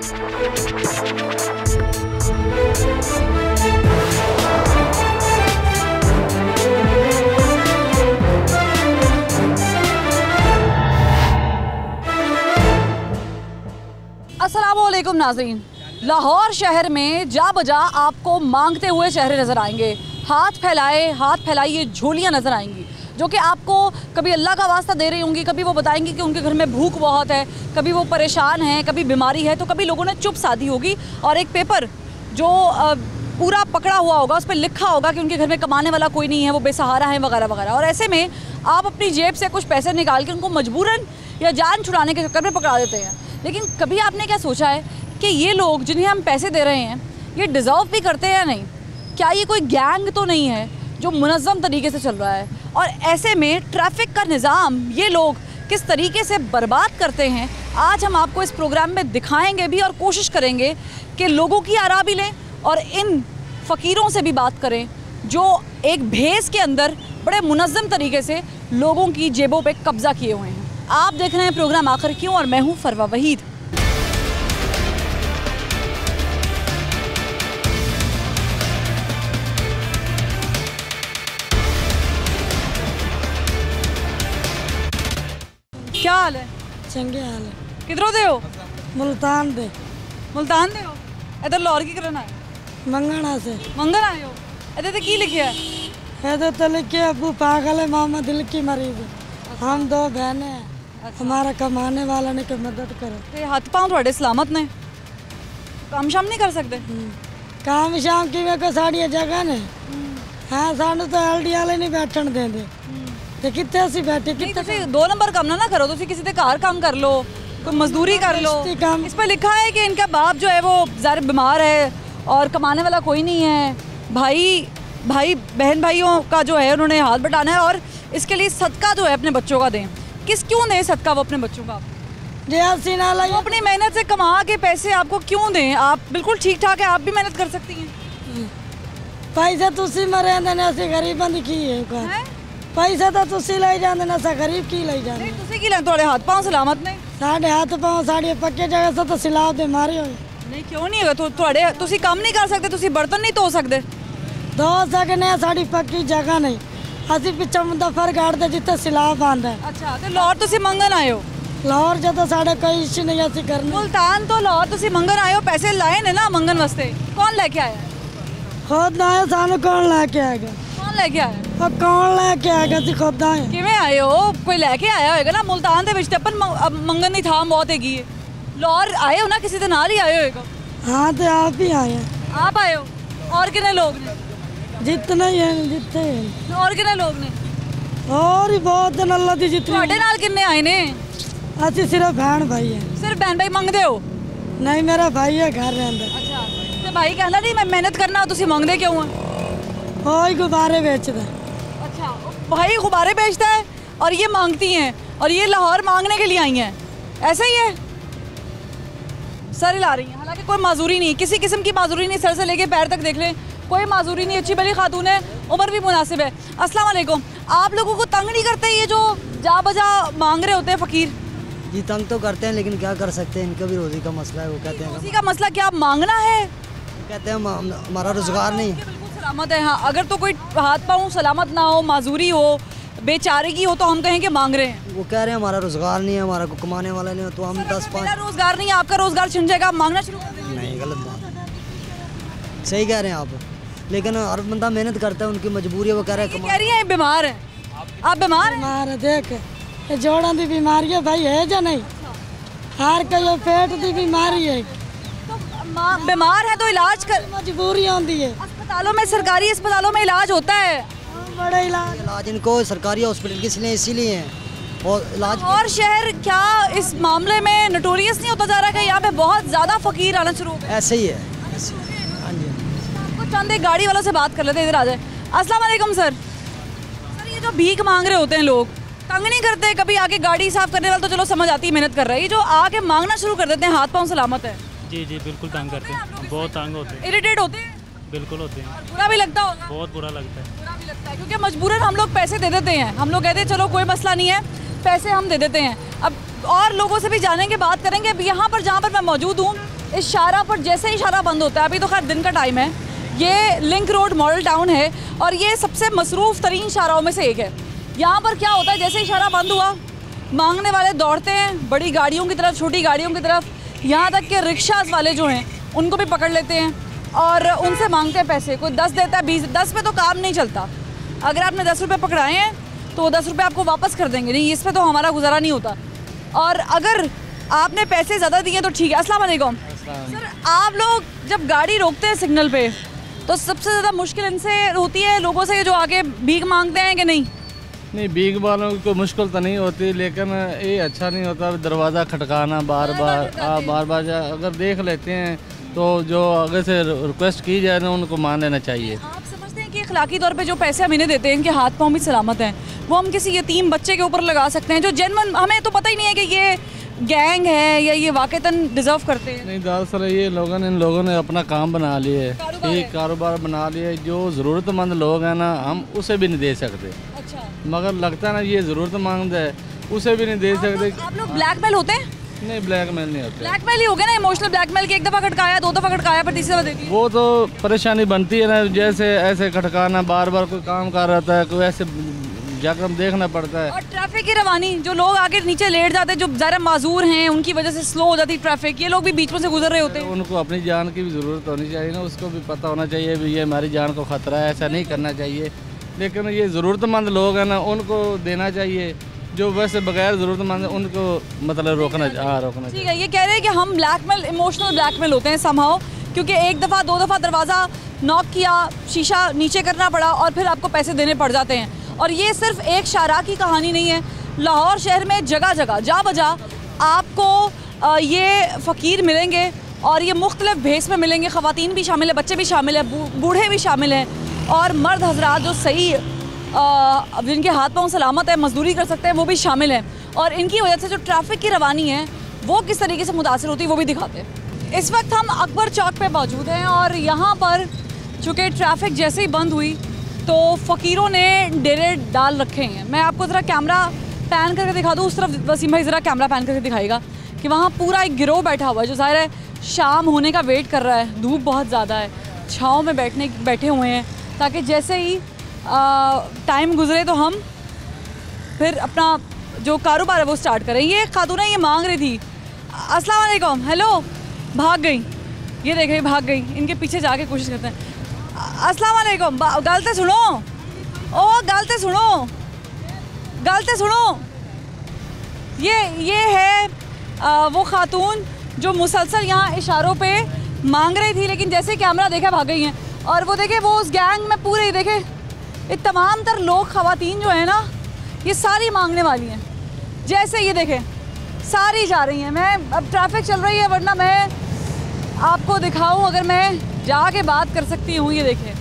अस्सलामुअलैकुम नाज़रीन, लाहौर शहर में जा बजा आपको मांगते हुए चेहरे नज़र आएंगे। हाथ फैलाइए झोलियाँ नज़र आएंगी जो कि आपको कभी अल्लाह का वास्ता दे रही होंगी, कभी वो बताएंगी कि उनके घर में भूख बहुत है, कभी वो परेशान हैं, कभी बीमारी है, तो कभी लोगों ने चुप साधी होगी और एक पेपर जो पूरा पकड़ा हुआ होगा उस पर लिखा होगा कि उनके घर में कमाने वाला कोई नहीं है, वो बेसहारा है वगैरह वगैरह। और ऐसे में आप अपनी जेब से कुछ पैसे निकाल के उनको मजबूरन या जान छुड़ाने के चक्कर में पकड़ा देते हैं। लेकिन कभी आपने क्या सोचा है कि ये लोग जिन्हें हम पैसे दे रहे हैं ये डिज़र्व भी करते हैं या नहीं? क्या ये कोई गैंग तो नहीं है जो मुनज़्ज़म तरीके से चल रहा है? और ऐसे में ट्रैफिक का निज़ाम ये लोग किस तरीके से बर्बाद करते हैं, आज हम आपको इस प्रोग्राम में दिखाएंगे भी और कोशिश करेंगे कि लोगों की आरा भी लें और इन फ़कीरों से भी बात करें जो एक भेस के अंदर बड़े मुनज़्ज़म तरीके से लोगों की जेबों पे कब्ज़ा किए हुए हैं। आप देख रहे हैं प्रोग्राम आखिर क्यों और मैं हूँ फरवा वहीद। क्या हाल है? चंगे हाल है। किधरों दे हो? मुल्तान दे। मुल्तान दे हो? इधर लाहौर की करना है? मंगना से। मंगन आए हो? इधर तो की लिखे है? इधर तो लिखे अबू पागल है, मामा दिल की मरीज है। हम दो बहनें हैं। हमारा कमाने वाला ने कोई मदद करो। ते हाथ पाँव थोड़े सलामत ने, काम शाम नहीं कर सकते? काम शाम की वे को साड़ी जगह ने हाँ सानू तो LD वाले नहीं बैठन देंगे ते कितने असी बैठे कितने। दो नंबर काम ना करो, तुसी किसी के घर काम कर लो, कोई मजदूरी कर लो। इस पर लिखा है कि इनका बाप जो है वो ज़ाहिर बीमार है और कमाने वाला कोई नहीं है। भाई बहन भाइयों का जो है उन्होंने हाथ बटाना है और इसके लिए सदका जो है अपने बच्चों का दें। क्यों दें सदका वो अपने बच्चों का? वो अपनी मेहनत से कमा के पैसे आपको क्यों दें? आप बिल्कुल ठीक ठाक है, आप भी मेहनत कर सकती हैं। पैसे तुसी मरे असी गरीबां दी की है पैसे तो तुसी ले जांदे ना सा गरीब की ले जांदे। नहीं तुसी की ले थोड़े हाथ पांव सलामत ने? साडे हाथ पांव साडी पक्के जगह से तो सिलाव दे मारे हो। नहीं क्यों नहीं होगा? तो थोड़े तुसी काम नहीं कर सकते, तुसी बर्तन नहीं धो सकते? धो सकने, साडी पक्की जगह नहीं, असी पिछा मुंदा फर गाड़ते जिते सिलाव आंदा। अच्छा तो लाहौर तुसी मंगन आए हो? लाहौर जो साढ़े कोई इश्यू नहीं असी करने। मुल्तान तो लाहौर तुसी मंगन आए हो, पैसे लाए ने ना मंगन वास्ते? कौन लेके आया? खुद ना आए, सानू कौन लेके आएगा? कौन लेके आया? और कौन लेके आएगा? असी खुद आए। किवें आए हो? कोई लेके आया होगा ना। मुल्तान दे विच अपन मंगन दी थाम बहुत हैगी है। लाहौर आए हो ना, किसी दे नाल ही आए होगा? हाँ तो आप ही आए हैं। आप आए हो? और कितने लोग ने? जितने ही हैं जितने हैं। और कितने लोग ने? और ही बहुत दिन अल्लाह दी जितने। ਤੁਹਾਡੇ ਨਾਲ किन्ने आए ने? असी सिर्फ बहन भाई है। सिर्फ बहन भाई मंगदे हो? नहीं मेरा भाई है घर रहंदा। अच्छा ते भाई कहंदा नहीं मैं मेहनत करना, तुसी मंगदे क्यों हो? ओही गुब्बारे बेचदा। अच्छा भाई गुब्बारे बेचता है और ये मांगती हैं और ये लाहौर मांगने के लिए आई हैं, ऐसा ही है? सर हिला रही हैं, हालांकि कोई माजूरी नहीं, किसी किस्म की माजूरी नहीं, सर से लेके पैर तक देख लें कोई माजूरी नहीं, अच्छी भली खातून है, उम्र भी मुनासिब है। अस्सलाम वालेकुम। आप लोगों को तंग नहीं करते ये जो जा बजा मांग रहे होते हैं फ़कीर? जी तंग तो करते हैं लेकिन क्या कर सकते हैं, इनका भी रोज़ी का मसला है। वो कहते हैं रोज़ी का मसला क्या मांगना है? कहते हैं हमारा रोज़गार नहीं। बिल्कुल सलामत है। हाँ अगर तो कोई हाथ पाँव सलामत ना हो, माजूरी हो, बेचारगी हो तो हम कहें कि मांग रहे हैं। वो कह रहे हैं हमारा रोज़गार नहीं है, हमारा को कमाने वाला नहीं है, तो हम 10-5 रोज़गार नहीं है, आपका रोज़गार छिन जाएगा, आप मांगना शुरू कर देंगे? नहीं गलत बात, सही कह रहे हैं आप। लेकिन हर बंदा मेहनत करता है, उनकी मजबूरी है। वो कह रहे हैं कह रही है बीमार है। आप बीमार हैं? बीमार है, देख ये जोड़ों की बीमारी है भाई, है या नहीं? हर कोई पेट की बीमारी है। तो बीमार है तो इलाज कर, मजबूरी होती है। अस्पतालों में, सरकारी अस्पतालों में इलाज होता है। बड़ा इलाज इनको सरकारी हॉस्पिटल किस लिए इसीलिए हैं और इलाज। और शहर क्या इस मामले में नोटोरियस नहीं होता जा रहा है कि यहाँ पे बहुत ज़्यादा फ़कीर आना शुरू हो गए? ऐसे ही है। हाँ जी आपको चंद एक गाड़ी वालों से बात कर लेते हैं, इधर आ जाए। अस्सलाम वालेकुम सर। सर ये जो भीख मांग रहे होते हैं लोग, तंग नहीं करते? कभी आके गाड़ी साफ करने वाला तो चलो समझ आती है, मेहनत कर रहा है, ये जो आके मांगना शुरू कर देते हैं हाथ पाँव सलामत है? जी जी बिल्कुल तंग करते हैं, बहुत तंग होते हैं, इरिटेट होते हैं? बिल्कुल होते हैं। बुरा भी लगता होगा? बहुत बुरा लगता है। बुरा भी लगता है क्योंकि मजबूरन हम लोग पैसे दे देते हैं, हम लोग कहते हैं चलो कोई मसला नहीं है, पैसे हम दे देते हैं। अब और लोगों से भी जानेंगे, बात करेंगे। अब यहाँ पर जहाँ पर मैं मौजूद हूँ इस शाहरा पर जैसे ही शाहरा बंद होता है, अभी तो खैर दिन का टाइम है, ये लिंक रोड मॉडल टाउन है और ये सबसे मसरूफ़ तरीन शाहराओं में से एक है। यहाँ पर क्या होता है, जैसे ही शाहरा बंद हुआ मांगने वाले दौड़ते हैं बड़ी गाड़ियों की तरफ, छोटी गाड़ियों की तरफ, यहाँ तक कि रिक्शाज वाले जो हैं उनको भी पकड़ लेते हैं और उनसे मांगते हैं पैसे। कोई 10 देता है, 20, 10 पे तो काम नहीं चलता। अगर आपने 10 रुपये पकड़ाए हैं तो वो 10 रुपये आपको वापस कर देंगे, नहीं इस पर तो हमारा गुजारा नहीं होता। और अगर आपने पैसे ज़्यादा दिए तो ठीक है। अस्सलाम वालेकुम सर, आप लोग जब गाड़ी रोकते हैं सिग्नल पे तो सबसे ज़्यादा मुश्किल इनसे होती है, लोगों से जो आगे भीख मांगते हैं कि नहीं? नहीं, भीख वालों को मुश्किल तो नहीं होती, लेकिन ये अच्छा नहीं होता दरवाज़ा खटकाना बार बार। अगर देख लेते हैं तो जो आगे से रिक्वेस्ट की जाए ना उनको मान लेना चाहिए। आप समझते हैं कि अखलाकी तौर पे जो पैसे हम इन्हें देते हैं, इनके हाथ पाँव भी सलामत हैं, वो हम किसी यतीम बच्चे के ऊपर लगा सकते हैं जो जेन्युइन, हमें तो पता ही नहीं है कि ये गैंग है या ये वाकईतन डिजर्व करते हैं? नहीं, दरअसल ये इन लोगों ने अपना काम बना लिए, एक कारोबार बना लिए। जो ज़रूरतमंद लोग हैं ना, हम उसे भी नहीं दे सकते। अच्छा, मगर लगता है ना ये ज़रूरतमंद है, उसे भी नहीं दे सकते। आप लोग ब्लैकमेल होते हैं? नहीं, ब्लैकमेल नहीं होते। ब्लैकमेल ही हो गया ना, इमोशनल ब्लैकमेल की, एक दफ़ा खटकाया, 2 दफ़ा खटकाया, पर तीसरी दफ़ा दे दिया। वो तो परेशानी बनती है ना, जैसे ऐसे खटकाना, बार बार कोई काम कर रहा है, कोई ऐसे जाकर हम देखना पड़ता है। और ट्रैफिक की रवानी, जो लोग आगे नीचे लेट जाते हैं, जो ज़रा माजूर हैं, उनकी वजह से स्लो हो जाती है ट्रैफिक, ये लोग भी बीच में से गुजर रहे होते हैं। उनको अपनी जान की भी ज़रूरत होनी चाहिए ना, उसको भी पता होना चाहिए भी ये हमारी जान को ख़तरा है, ऐसा नहीं करना चाहिए। लेकिन ये ज़रूरतमंद लोग हैं ना, उनको देना चाहिए। जो वैसे बगैर ज़रूरतमंद उनको मतलब रोकना ठीक है। ये कह रहे हैं कि हम ब्लैकमेल, इमोशनल ब्लैकमेल होते हैं समहाउ, क्योंकि 1 दफ़ा 2 दफ़ा दरवाज़ा नॉक किया, शीशा नीचे करना पड़ा और फिर आपको पैसे देने पड़ जाते हैं। और ये सिर्फ एक शाहरा की कहानी नहीं है, लाहौर शहर में जगह जगह जा बजा आपको ये फ़कीर मिलेंगे और ये मुख्तलिफ भेस में मिलेंगे। ख़वातीन भी शामिल है, बच्चे भी शामिल हैं, बूढ़े भी शामिल हैं और मर्द हजरात जो सही जिनके हाथ पाँव सलामत है, मजदूरी कर सकते हैं, वो भी शामिल हैं। और इनकी वजह से जो ट्रैफिक की रवानी है वो किस तरीके से मुतासर होती है वो भी दिखाते हैं। इस वक्त हम अकबर चौक पे मौजूद हैं और यहाँ पर चूँकि ट्रैफिक जैसे ही बंद हुई तो फ़कीरों ने डेरे डाल रखे हैं। मैं आपको ज़रा कैमरा पैन करके दिखा दूँ, उस तरफ वसीम भाई ज़रा कैमरा पैन करके दिखाएगा कि वहाँ पूरा एक गिरोह बैठा हुआ है जो ज़ाहिर है शाम होने का वेट कर रहा है। धूप बहुत ज़्यादा है, छाँव में बैठे हुए हैं ताकि जैसे ही टाइम गुजरे तो हम फिर अपना जो कारोबार है वो स्टार्ट करें। ये खातून है, ये मांग रही थी। अस्सलाम वालेकुम, हेलो, भाग गई, ये देख रही भाग गई, इनके पीछे जाके कोशिश करते हैं। अस्सलाम वालेकुम, गलते सुनो, ओ गलते सुनो, गलते सुनो। ये है वो खातून जो मुसलसल यहाँ इशारों पे मांग रही थी, लेकिन जैसे कैमरा देखा भाग गई हैं। और वो देखे वो उस गैंग में पूरे देखे ये तमाम तर लोग, ख़वातीन जो है ना, ये सारी मांगने वाली हैं। जैसे ये देखें सारी जा रही हैं। मैं अब ट्रैफिक चल रही है, वरना मैं आपको दिखाऊं अगर मैं जाके बात कर सकती हूँ। ये देखें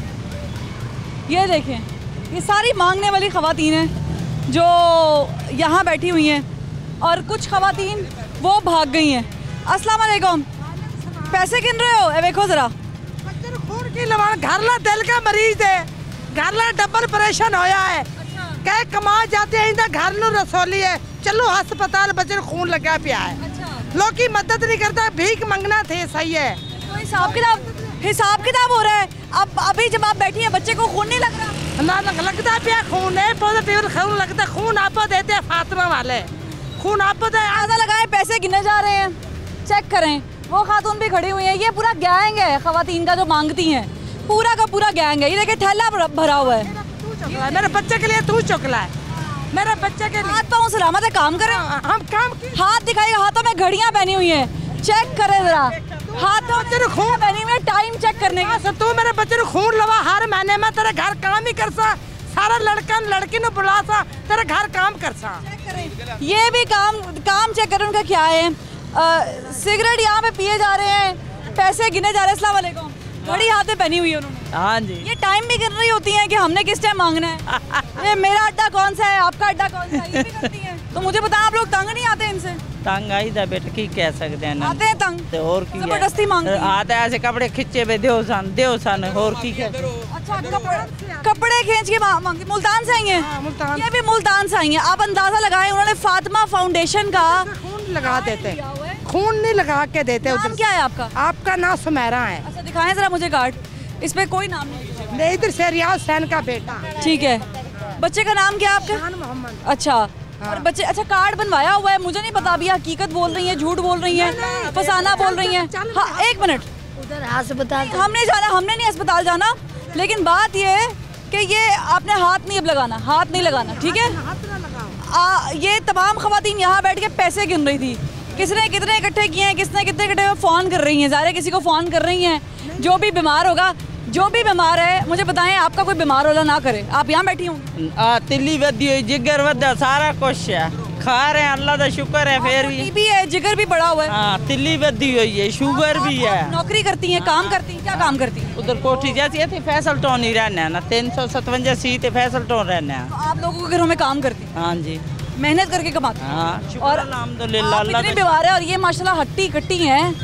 ये सारी मांगने वाली ख़वातीन हैं जो यहाँ बैठी हुई हैं और कुछ ख़वातीन वो भाग गई हैं। अस्सलाम वालेकुम, पैसे गिन रहे हो? देखो ज़रा खून की लवान घरला दिल का मरीज है, घरला डबल ऑपरेशन होया है, कह कमा जाते हैं इधर घर नु रसोली है, चलो अस्पताल बच्चे खून लगा पिया है। लोग की मदद नहीं करता, भीख मंगना थे, सही है। तो हिसाब किताब हो रहा है। अब अभी जब आप बैठी हैं बच्चे को खून नहीं लग रहा? ना लगता पिया खून है, पॉजिटिव खून लगता, खून आप देते हैं फातिमा वाले, खून आप आधा लगाए, पैसे गिने जा रहे हैं, चेक करें। वो खातून भी खड़ी हुई है, ये पूरा गैंग है ख़वातीन का जो मांगती हैं, पूरा का पूरा गैंग है। ये देखिए थैला भरा हुआ है। मेरे बच्चे के लिए तू चुकला है, मेरे बच्चे के लिए। हाथ पाँव सलामत है, काम करें। हम काम हाथ दिखाइए, हाथों में घड़ियां पहनी हुई हैं, चेक करें जरा। हाथों में खून पहनी हुई है, टाइम चेक करने का। तू मेरे बच्चे ने खून लवा, हर महीने में तेरे घर काम ही कर सा, सारा लड़की ने बुला सा, तेरे घर काम कर सा। ये भी काम चेक करें उनका क्या है। सिगरेट यहाँ पे पिए जा रहे हैं, पैसे गिने जा रहे हैं। अस्सलाम वालेकुम, घड़ी हाथ में पहनी हुई है उन्होंने। हाँ जी। ये टाइम भी गिन रही होती हैं कि हमने किस टाइम मांगना है। ये मेरा अड्डा कौन सा है, आपका अड्डा कौन सा है, ये भी करती हैं। तो मुझे बताएं, आप लोग तंग नहीं आते इनसे? तंग आई था बेटा, की कह सकते हैं ना, आते हैं तंग तो और की जबरदस्ती मांगते हैं। आते ऐसे कपड़े खिंचे पे देव सन और की क्या। अच्छा, कपड़े खींच के मांगती। मुल्तान से आई हैं? ये भी मुल्तान से आई हैं। आप अंदाजा लगाएं, उन्होंने फातिमा फाउंडेशन का खून लगा देते, खून नहीं लगा के देते नाम उधर। क्या है आपका? आपका नाम सुमेरा है। अच्छा दिखाएं जरा मुझे कार्ड, इस पे कोई नाम नहीं। नहीं, इधर से रियाज हुसैन का बेटा। ठीक है, बच्चे का नाम क्या है आपका? शान मोहम्मद। अच्छा और बच्चे, अच्छा कार्ड बनवाया हुआ है, मुझे नहीं पता अभी हकीकत बोल रही है, झूठ बोल रही है, फसाना बोल रही है। हाँ एक मिनट, उधर अस्पताल हमने जाना, हमने नहीं अस्पताल जाना, लेकिन बात ये है कि ये आपने हाथ नहीं अब लगाना, हाथ नहीं लगाना, ठीक है? ये तमाम खवातीन यहाँ बैठ के पैसे गिन रही थी, किसने कितने इकट्ठे किए हैं, किसने कितने इकट्ठे हुए, फ़ोन कर रही हैं, ज़ाहिर है किसी को फ़ोन कर रही हैं। जो भी बीमार होगा, जो भी बीमार है, मुझे बताएं आपका कोई बीमार होला ना करे, आप यहाँ बैठी होंगी। तिल्ली वधी हुई, जिगर वधा, सारा कुछ है, खा रहे हैं, अल्लाह का शुक्र है। फिर भी टीबी है, जिगर भी बढ़ा हुआ है। हाँ, तिल्ली वधी हुई है, शुगर भी है। नौकरी करती हैं, काम करती हैं, क्या काम करती हैं? उधर कोठी जैसी है, फैसल टाउन ही रहना है ना, 357 सीट फैसल टाउन रहना है। तो आप लोगों के घरों में काम करती हैं, हाँ जी, मेहनत करके कमाती हैं। हाँ और अल्हम्दुलिल्लाह, आप अल्लाह इतनी का बीमार है और ये माशाल्लाह हट्टी कट्टी हैं,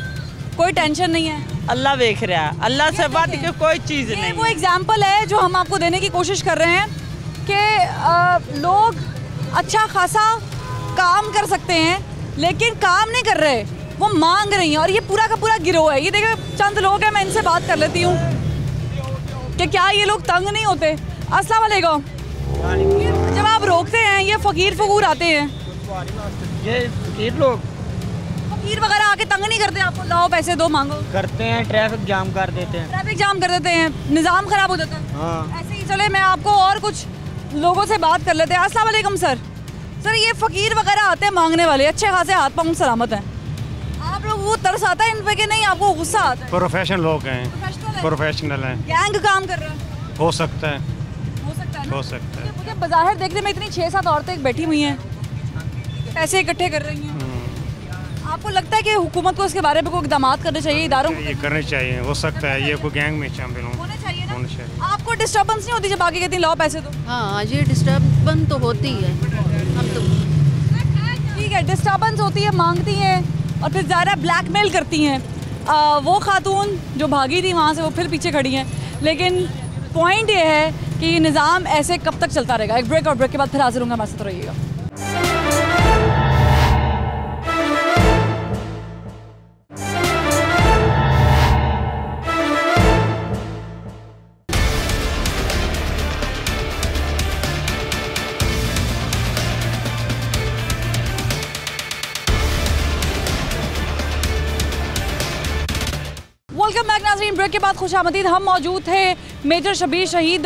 कोई टेंशन नहीं है। अल्लाह देख रहा है, अल्लाह से बात के कोई चीज़ ये नहीं। वो एग्जाम्पल है जो हम आपको देने की कोशिश कर रहे हैं कि लोग अच्छा खासा काम कर सकते हैं लेकिन काम नहीं कर रहे, वो मांग रही हैं, और ये पूरा का पूरा गिरोह है। ये देखो चंद लोग हैं, मैं इनसे बात कर लेती हूँ कि क्या ये लोग तंग नहीं होते। अस्सलाम वालेकुम। ये जब आप रोकते हैं, ये फकीर फगूर आते हैं, ये लोग फकीर वगैरह आके तंग नहीं करते आपको? लाओ पैसे दो, मांगो। करते हैं, ट्रैफिक जाम कर देते हैं। ट्रैफिक जाम कर देते हैं, निज़ाम ख़राब हो जाता है। हाँ। ऐसे ही चले, मैं आपको और कुछ लोगों से बात कर लेते हैं। अस्सलाम वालेकुम सर। सर ये फ़कीर वगैरह आते हैं मांगने वाले, अच्छे खासे हाथ पाँव सलामत हैं, आप लोग वो तरस आता है इन पे कि नहीं, आपको गुस्सा आता है? प्रोफेशनल लोग हैं, प्रोफेशनल है? प्रोफेशनल हैं। गैंग काम कर रहा है? हो सकता है, हो सकता है ना? हो सकता है। मुझे बाज़ाहिर देखने में इतनी 6-7 औरतें बैठी हुई हैं, पैसे इकट्ठे कर रही हैं, आपको लगता है कि हुकूमत को इसके बारे में कोई इक़दाम करने चाहिए, इदारों को? ये करने चाहिए, हो सकता है ये कोई गैंग में शामिल हो। होने चाहिए ना? होने चाहिए। आपको डिस्टर्बेंस नहीं होती जब आगे कहती हैं लाओ पैसे दो? हाँ, ये डिस्टर्बेंस तो होती है। हम तो ठीक है, डिस्टर्बेंस होती है, मांगती हैं और फिर ज़्यादा ब्लैकमेल करती हैं। वो खातून जो भागी थी वहाँ से, वो फिर पीछे खड़ी हैं, लेकिन पॉइंट ये है कि ये निज़ाम ऐसे कब तक चलता रहेगा। एक ब्रेक, और ब्रेक के बाद फिर हाजिर होंगे, हमारे साथ रहिएगा। वेलकम बैक नाज़रीन, ब्रेक के बाद खुशामदीद। हम मौजूद थे मेजर शबीर शहीद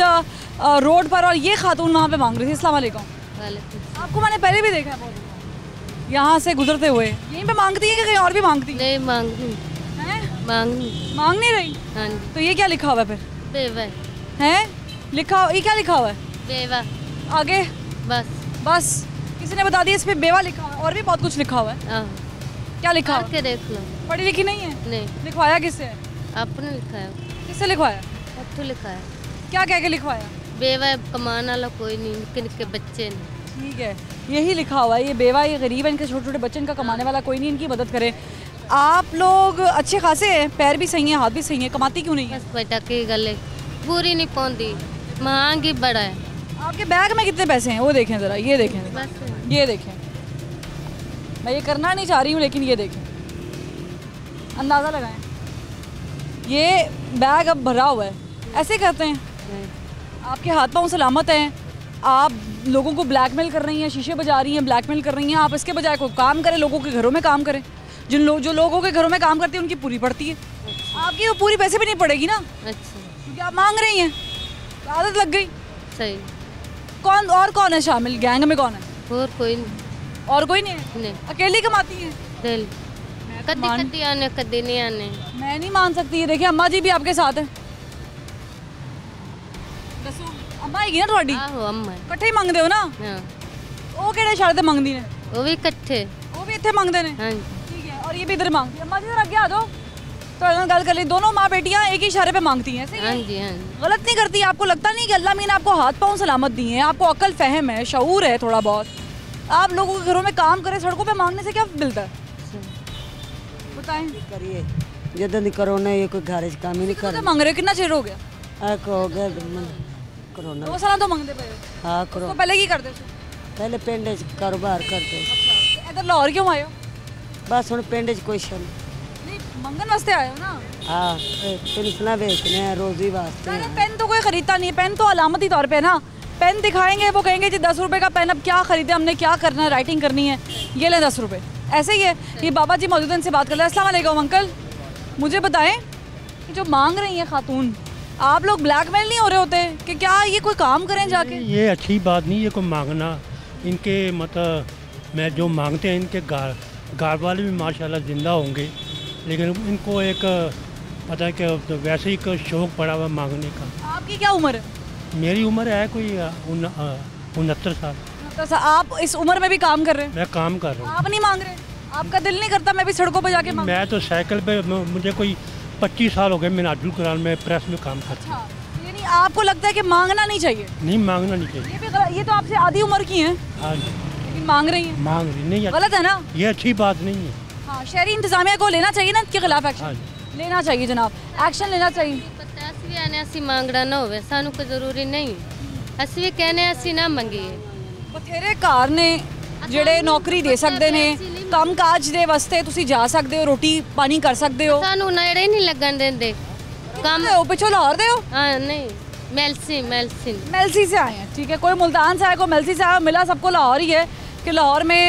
रोड पर और ये खातून वहाँ पे मांग रही थी। अस्सलाम वालेकुम। आपको मैंने पहले भी देखा है बहुत, यहाँ से गुजरते हुए। यहीं पे मांगती है कि कहीं और भी मांगती है? नहीं मांगनी, मांग नहीं रही। हाँ जी। तो ये क्या लिखा हुआ है फिर? बेवा है लिखा, ये क्या लिखा हुआ है? बेवा, आगे बस। बस किसी ने बता दिया इस पे बेवा लिखा हुआ है, और भी बहुत कुछ लिखा हुआ है। हाँ, क्या लिखा हुआ है? के देख लो। पढ़ी लिखी नहीं है? नहीं, लिखवाया किससे है? आपने लिखा है, किससे लिखवाया? तो लिखा है क्या कह के लिखवाया? बेवा कमाने वाला कोई नहीं, निक्के निक्के बच्चे ने। ठीक है, यही लिखा हुआ है, ये बेवा, ये गरीब है, इनके छोटे छोटे बच्चे, इनका कमाने वाला कोई नहीं, इनकी मदद करे। आप लोग अच्छे खासे हैं, पैर भी सही हैं, हाथ भी सही हैं, कमाती क्यों नहीं है? बस बेटा की गले पूरी नहीं पौंदी, महंगी बड़ा है। आपके बैग में कितने पैसे हैं वो देखें ज़रा, ये देखें, बस ये देखें। मैं ये करना नहीं चाह रही हूँ लेकिन ये देखें, अंदाज़ा लगाएं, ये बैग अब भरा हुआ है। ऐसे करते हैं? आपके हाथ पाँव सलामत हैं, आप लोगों को ब्लैकमेल कर रही हैं, शीशे बजा रही हैं, ब्लैकमेल कर रही हैं। आप इसके बजाय कोई काम करें, लोगों के घरों में काम करें। जो लोगों के घरों में काम करते हैं उनकी पूरी पड़ती है, आपकी वो पूरी पैसे भी नहीं पड़ेगी ना, अच्छा, क्योंकि आप मांग रही हैं, आदत लग गई। सही। कौन है शामिल गैंग में, कौन है? और कोई नहीं। और कोई नहीं है? नहीं, अकेली कमाती है? दिल कदी कदी आने, कदी नहीं आने। मैं नहीं मान सकती। देखिए अम्मा जी भी आपके साथ है, दसो अम्मा हैगी ना थोड़ी? आहो अम्मा इकट्ठे ही मंगदे हो ना? हाँ, वो किहड़े शहर ते मंगदी ने? वो भी इकट्ठे। वो भी इत्थे मंगदे ने? हाँ जी। ठीक है, और ये भी इधर मांगती है। अम्मा जी जरा आगे आ जाओ, तो गल कर ली। दोनों माँ बेटियाँ एक ही इशारे पे मांगती हैं, सही हाँ है? जी, हाँ जी। गलत नहीं करती? आपको लगता नहीं कि अल्लाह मीन आपको हाथ पाँव सलामत दिए हैं, आपको अकल फहम है, शऊर है थोड़ा बहुत, आप लोगों के घरों में काम करें, सड़कों पे मांगने से क्या मिलता है? बताएं। करिए ਜਦੋਂ ਦੀ कोरोना ये कोई घर काम ही नहीं कर तो मांग रहे हो, कितना चिर हो गया? हो गया कोरोना। 2 साल तो मांगते पे हो। हाँ तो कोरोना पहले की करते थे? पहले पिंड कारोबार करते। अच्छा, इधर लाहौर क्यों आए हो? बस हुण पिंड च कुछ नहीं। नहीं मंगन वास्ते आए हो ना? हाँ पेंशना बेचने हैं रोजी वास्ते। पेन तो कोई खरीदता नहीं है, पेन तो अलामती तौर पे ना, पेन दिखाएंगे वो कहेंगे जी 10 रुपए का पेन, अब क्या खरीदे हमने, क्या करना है, राइटिंग करनी है, ये लें 10 रुपए। ऐसे ही है। ये बाबा जी मौजूद हैं, इनसे बात कर रहे हैं। अस्सलाम वालेकुम अंकल, मुझे बताएं कि जो मांग रही हैं खातून, आप लोग ब्लैकमेल नहीं हो रहे होते कि क्या ये कोई काम करें जाके? ये अच्छी बात नहीं, ये कोई मांगना इनके मतलब मैं जो मांगते हैं इनके घर वाले भी माशाल्लाह ज़िंदा होंगे, लेकिन इनको एक पता है कि वैसे ही एक शौक़ पड़ा हुआ मांगने का। आपकी क्या उम्र है? मेरी उम्र है कोई 69 साल। तो आप इस उम्र में भी काम कर रहे हैं? मैं काम कर रहा हूँ। आप नहीं मांग रहे? आपका दिल नहीं करता मैं भी सड़कों पर जाके मांगूं? मैं तो साइकिल पे, मुझे कोई 25 साल हो गए, मैं नाजुल कुरान में प्रेस में काम करता हूँ। अच्छा, यानी आपको लगता है कि मांगना नहीं चाहिए? नहीं मांगना नहीं चाहिए। ये भी ये तो आपसे आधी उम्र की हैं। हाँ, लेकिन मांग रही हैं। मांग रही नहीं, गलत है ना? ये अच्छी बात नहीं है। हाँ, शहरी इंतजामिया को लेना चाहिए ना इसके खिलाफ एक्शन। लेना चाहिए जनाब, एक्शन लेना चाहिए। ਅਸੀਂ ਆਨੇ ਅਸੀਂ ਮੰਗਣਾ ਨਾ ਹੋਵੇ, ਸਾਨੂੰ ਕੋਈ ਜ਼ਰੂਰੀ ਨਹੀਂ, ਅਸੀਂ ਵੀ ਕਹਿੰਦੇ ਅਸੀਂ ਨਾ ਮੰਗੀਏ। ਬਥੇਰੇ ਘਰ ਨੇ ਜਿਹੜੇ ਨੌਕਰੀ ਦੇ ਸਕਦੇ ਨੇ, ਕੰਮ ਕਾਜ ਦੇ ਵਾਸਤੇ ਤੁਸੀਂ ਜਾ ਸਕਦੇ ਹੋ, ਰੋਟੀ ਪਾਣੀ ਕਰ ਸਕਦੇ ਹੋ। ਸਾਨੂੰ ਨੇੜੇ ਨਹੀਂ ਲੱਗਣ ਦਿੰਦੇ ਕੰਮ। हो पिछो लाहौर दे हो? हाँ नहीं, मेलसी से आए हैं, ठीक है। कोई मुल्तान से आया, कोई मेलसी से आया, मिला सबको लाहौर ही है कि लाहौर में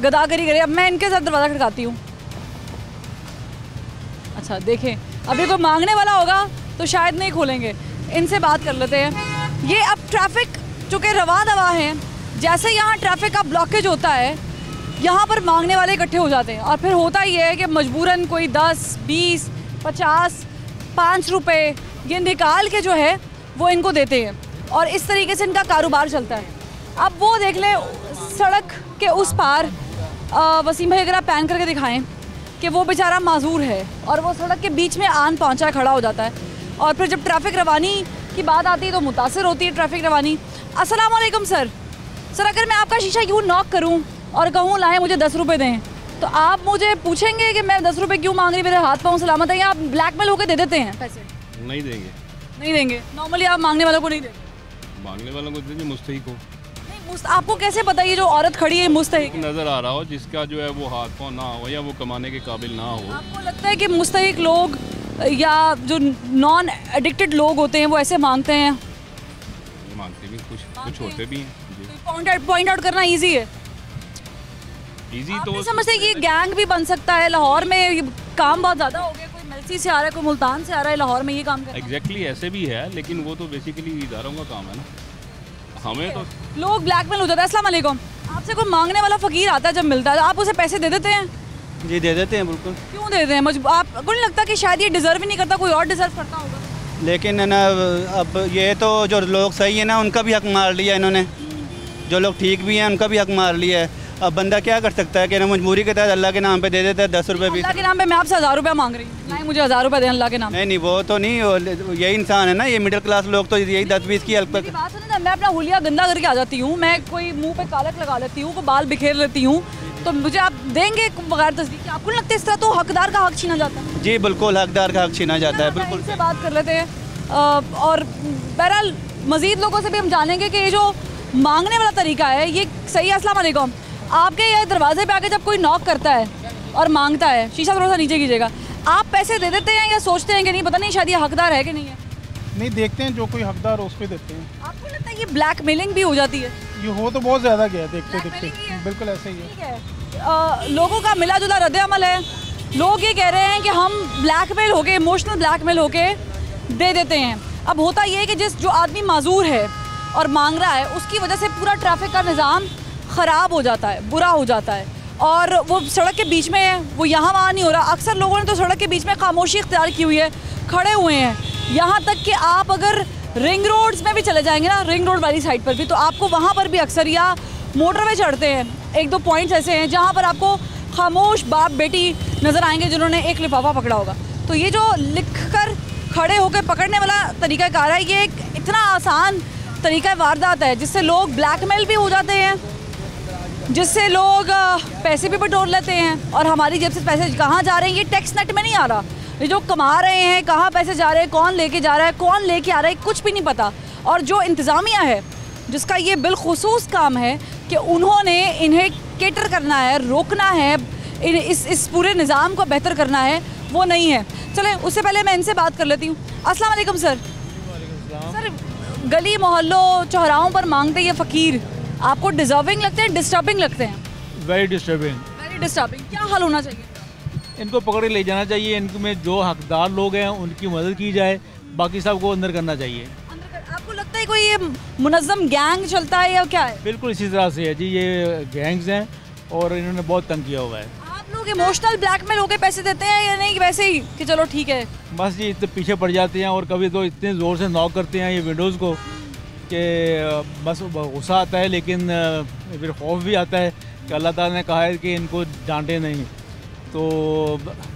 गदागरी करे। अब मैं इनके साथ दरवाज़ा खड़काती हूँ। अच्छा देखें, अभी कोई मांगने वाला होगा तो शायद नहीं खोलेंगे, इनसे बात कर लेते हैं। ये अब ट्रैफिक चूँकि रवा दवा है, जैसे यहाँ ट्रैफिक का ब्लॉकेज होता है, यहाँ पर मांगने वाले इकट्ठे हो जाते हैं और फिर होता ये है कि मजबूरन कोई 10, 20, 50, 5 रुपए ये निकाल के जो है वो इनको देते हैं और इस तरीके से इनका कारोबार चलता है। अब वो देख लें सड़क के उस पार, वसीम भाई अगर आप पैन करके दिखाएं कि वो बेचारा माजूर है और वो सड़क के बीच में आन पहुँचा खड़ा हो जाता है और फिर जब ट्रैफिक रवानी की बात आती है तो मुतासर होती है ट्रैफिक रवानी। अस्सलाम वालेकुम सर, अगर मैं आपका शीशा यूँ नॉक करूँ और कहूँ लाएँ मुझे 10 रुपये दें, तो आप मुझे पूछेंगे कि मैं 10 रुपये क्यों मांग रही, मेरे हाथ पाँव सलामत है, या आप ब्लैकमेल होकर दे देते हैं पैसे? नहीं देंगे। नहीं देंगे? नॉर्मली आप मांगने वालों को नहीं देंगे? मांगने वालों को दीजिए, मुस्तहिक हो। नहीं, आपको कैसे पता ये जो औरत खड़ी है मुस्तहिक नज़र आ रहा हो, जिसका जो है वो हाथ पाँव ना हो या वो कमाने के काबिल ना हो। आपको लगता है कि मुस्तहिक लोग या जो नॉन एडिक्टेड लोग होते हैं वो ऐसे मांगते हैं? मांगते भी कुछ होते भी हैं। पॉइंट आउट करना इजी है? इजी तो समझते कि ये गैंग भी बन सकता है लाहौर में, ये काम बहुत ज़्यादा हो गया, कोई मेलसी से आ रहा है, कोई मुल्तान से आ रहा है लाहौर में ये काम कर। एग्जैक्टली ऐसे भी है, लेकिन वो तो बेसिकली इदारों का काम है ना, हमें तो लोग ब्लैकमेल हो जाता है। अस्सलाम वालेकुम, आपसे कोई मांगने वाला फकीर आता है जब मिलता है, आप उसे पैसे दे देते हैं? जी दे देते हैं, बिल्कुल। क्यों देते हैं? आपको नहीं लगता कि शायद ये डिज़र्व ही नहीं करता, कोई और डिज़र्व करता होगा? लेकिन है ना, अब ये तो जो लोग सही है ना उनका भी हक मार लिया इन्होंने, जो लोग ठीक भी हैं उनका भी हक मार लिया है। अब बंदा क्या कर सकता है कि ना मजबूरी के तहत अल्लाह के नाम पे दे देता है 10 रुपये भी। अल्लाह के नाम पे मैं आपसे 1000 रुपये मांग रही हूँ, नहीं मुझे 1000 रुपये दें अल्लाह के नाम। नहीं वो तो नहीं, यही इंसान है ना, ये मिडिल क्लास लोग तो यही 10-20 की बात सुनो ना, मैं अपना हुलिया गंदा करके आ जाती हूँ, मैं कोई मुंह पे कालक लगा लेती हूँ, कोई बाल बिखेर लेती हूँ, तो मुझे आप देंगे बगैर तस्दीक? आपको नहीं लगता इस तरह तो हकदार का हक छीना जाता है? जी बिल्कुल, हकदार का हक छीना जाता है, बिल्कुल। इससे बात कर लेते हैं और बहरहाल मज़ीद लोगों से भी हम जानेंगे कि ये जो मांगने वाला तरीका है ये सही है। अस्सलाम वालेकुम, आपके ये दरवाजे पे आके जब कोई नॉक करता है और मांगता है, शीशा थोड़ा सा नीचे कीजिएगा, आप पैसे दे देते हैं या सोचते हैं कि नहीं पता नहीं शायद ये हकदार है कि नहीं है? नहीं, देखते हैं जो कोई हकदार हो उसको देते हैं। आपको लगता है ये ब्लैकमेलिंग भी हो जाती है? ये हो तो बहुत ज़्यादा गया देखते देखते, बिल्कुल ऐसे ही है। लोगों का मिला जुला रद्द अमल है, लोग ये कह रहे हैं कि हम ब्लैकमेल होके, इमोशनल ब्लैकमेल होके दे देते हैं। अब होता ये है कि जो आदमी माजूर है और मांग रहा है उसकी वजह से पूरा ट्रैफिक का निज़ाम ख़राब हो जाता है, बुरा हो जाता है और वो सड़क के बीच में है, वो यहाँ वहाँ नहीं हो रहा। अक्सर लोगों ने तो सड़क के बीच में खामोशी इख्तियार की हुई है, खड़े हुए हैं, यहाँ तक कि आप अगर रिंग रोड्स में भी चले जाएंगे ना, रिंग रोड वाली साइड पर भी, तो आपको वहाँ पर भी अक्सर या मोटरवे चढ़ते हैं, 1-2 पॉइंट्स ऐसे हैं जहाँ पर आपको खामोश बाप बेटी नज़र आएंगे जिन्होंने एक लिफाफा पकड़ा होगा। तो ये जो लिख कर खड़े होकर पकड़ने वाला तरीक़ाकार है, ये एक इतना आसान तरीका वारदात है जिससे लोग ब्लैकमेल भी हो जाते हैं, जिससे लोग पैसे भी बटोर लेते हैं और हमारी जेब से पैसे कहाँ जा रहे हैं ये टैक्स नेट में नहीं आ रहा। ये जो कमा रहे हैं कहाँ पैसे जा रहे हैं, कौन लेके जा रहा है, कौन लेके आ रहा है, कुछ भी नहीं पता। और जो इंतज़ामिया है जिसका ये बिलखुसूस काम है कि उन्होंने इन्हें केटर करना है, रोकना है, इस पूरे निज़ाम को बेहतर करना है वो नहीं है। चलें उससे पहले मैं इनसे बात कर लेती हूँ। अस्सलाम वालेकुम सर। सर गली मोहल्लों चौराहों पर मांगते ये फ़कीर आपको डिज़र्विंग लगते हैं, डिस्टर्बिंग लगते हैं? Very disturbing. Very disturbing. क्या हाल होना चाहिए? इनको पकड़ के ले जाना चाहिए, इनमें जो हकदार लोग हैं उनकी मदद की जाए, बाकी सबको अंदर करना चाहिए। आपको लगता है कोई ये मुनज़्ज़म गैंग चलता है या क्या है? बिल्कुल इसी तरह से है जी, ये गैंग्स हैं और इन्होंने बहुत तंग किया हुआ है। आप लोग इमोशनल ब्लैकमेल होकर पैसे देते हैं या नहीं वैसे ही कि चलो ठीक है? बस ये इतने पीछे पड़ जाते हैं और कभी तो इतने ज़ोर से नॉक करते हैं ये विंडोज़ को कि बस गुस्सा आता है, लेकिन फिर खौफ भी आता है कि अल्लाह ताला ने कहा है कि इनको डांटे नहीं, तो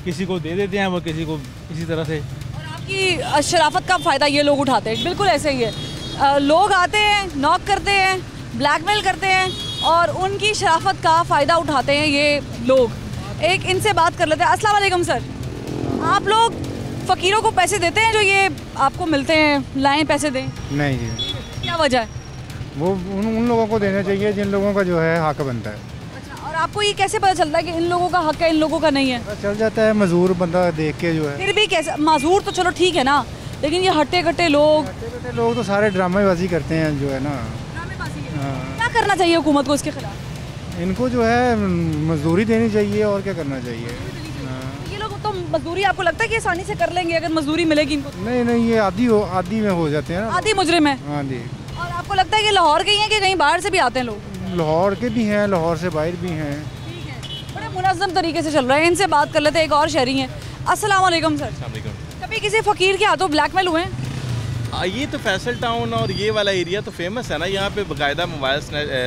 किसी को दे देते हैं वो किसी को इसी तरह से। और आपकी शराफत का फ़ायदा ये लोग उठाते हैं। बिल्कुल ऐसे ही है, लोग आते हैं, नॉक करते हैं, ब्लैकमेल करते हैं और उनकी शराफत का फ़ायदा उठाते हैं ये लोग। एक इनसे बात कर लेते हैं। अस्सलाम वालेकुम सर, आप लोग फ़कीरों को पैसे देते हैं जो ये आपको मिलते हैं, लाएँ पैसे दें? नहीं जी। क्या वजह है? वो उन लोगों को देना चाहिए जिन लोगों का जो है हक बनता है। अच्छा, और आपको ये कैसे पता चलता है कि इन लोगों का हक है, इन लोगों का नहीं है? चल जाता है मजदूर बंदा देख के जो है। फिर भी कैसे? मजदूर तो चलो ठीक है ना, लेकिन ये हट्टे कट्टे लोग तो सारे ड्रामेबाजी करते हैं जो है ना। क्या करना चाहिए हुकूमत को इसके खिलाफ? इनको जो है मजदूरी देनी चाहिए और क्या करना चाहिए। ये लोग तो मजदूरी आपको लगता है कि आसानी से कर लेंगे अगर मजदूरी मिलेगी इनको? नहीं, ये आदी में हो जाते हैं ना, आदी मुजरिम है। हाँ जी। और आपको लगता है कि लाहौर के ही हैं कि कहीं बाहर से भी आते हैं लोग? लाहौर के भी हैं, लाहौर से बाहर भी हैं। बड़े मुनज़्ज़म तरीके से चल रहा है। इनसे बात कर लेते हैं, एक और शहरी हैं। अस्सलाम वालेकुम सर। कभी किसी फ़कीर के हाथों ब्लैकमेल हुए हैं? ये तो फैसल टाउन और ये वाला एरिया तो फेमस है ना, यहाँ पे बाकायदा मोबाइल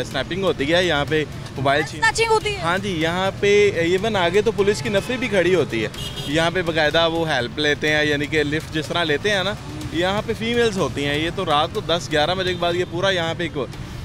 स्नैपिंग होती है, यहाँ पे मोबाइल स्नैचिंग होती है। हाँ जी, यहाँ पे इवन आगे तो पुलिस की नफरी भी खड़ी होती है, यहाँ पे बाकायदा वो हेल्प लेते हैं, यानी कि लिफ्ट जिस तरह लेते हैं ना, यहाँ पे फीमेल्स होती हैं। ये तो रात को 10-11 बजे के बाद ये पूरा यहाँ पे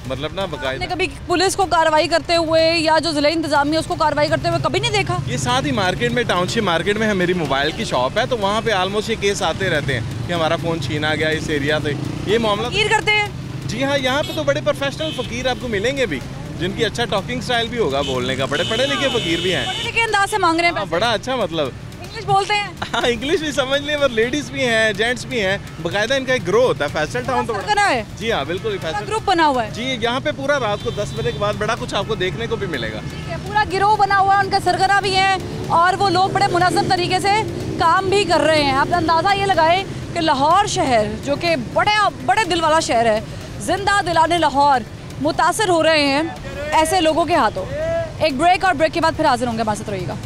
मतलब ना बाकायदा। कभी पुलिस को कार्रवाई करते हुए या जो जिला इंतजामिया उसको कार्रवाई करते हुए कभी नहीं देखा? ये साथ ही मार्केट में, टाउनशिप मार्केट में है मेरी मोबाइल की शॉप है, तो वहाँ पे ऑलमोस्ट ये केस आते रहते हैं कि हमारा फ़ोन छीना गया इस एरिया से। ये मामला करते हैं? जी हाँ, यहाँ पे तो बड़े प्रोफेशनल फ़कीर आपको मिलेंगे भी, जिनकी अच्छा टॉकिंग स्टाइल भी होगा बोलने का, बड़े पढ़े लिखे फ़कीर भी हैं। पढ़े लिखे अंदाज से मांग रहे हैं? बड़ा अच्छा, मतलब इंग्लिश बोलते हैं? हाँ, इंग्लिश भी समझ लें, पर लेडीज़ भी हैं, जेंट्स भी हैं, बाकायदा इनका एक ग्रो होता है। फैसल टाउन तो बना है? जी हाँ, बिल्कुल ग्रुप बना हुआ है जी। यहाँ पे पूरा रात को 10 बजे के बाद बड़ा कुछ आपको देखने को भी मिलेगा। ठीक है, पूरा गिरोह बना हुआ है, उनका सरगना भी है और वो लोग बड़े मुनज़्ज़म तरीके से काम भी कर रहे हैं। आप अंदाज़ा ये लगाएं कि लाहौर शहर जो कि बड़े दिल वाला शहर है, जिंदा दिलाने लाहौर मुतासर हो रहे हैं ऐसे लोगों के हाथों। एक ब्रेक, और ब्रेक के बाद फिर हाजिर होंगे, हमारे साथ रहिएगा।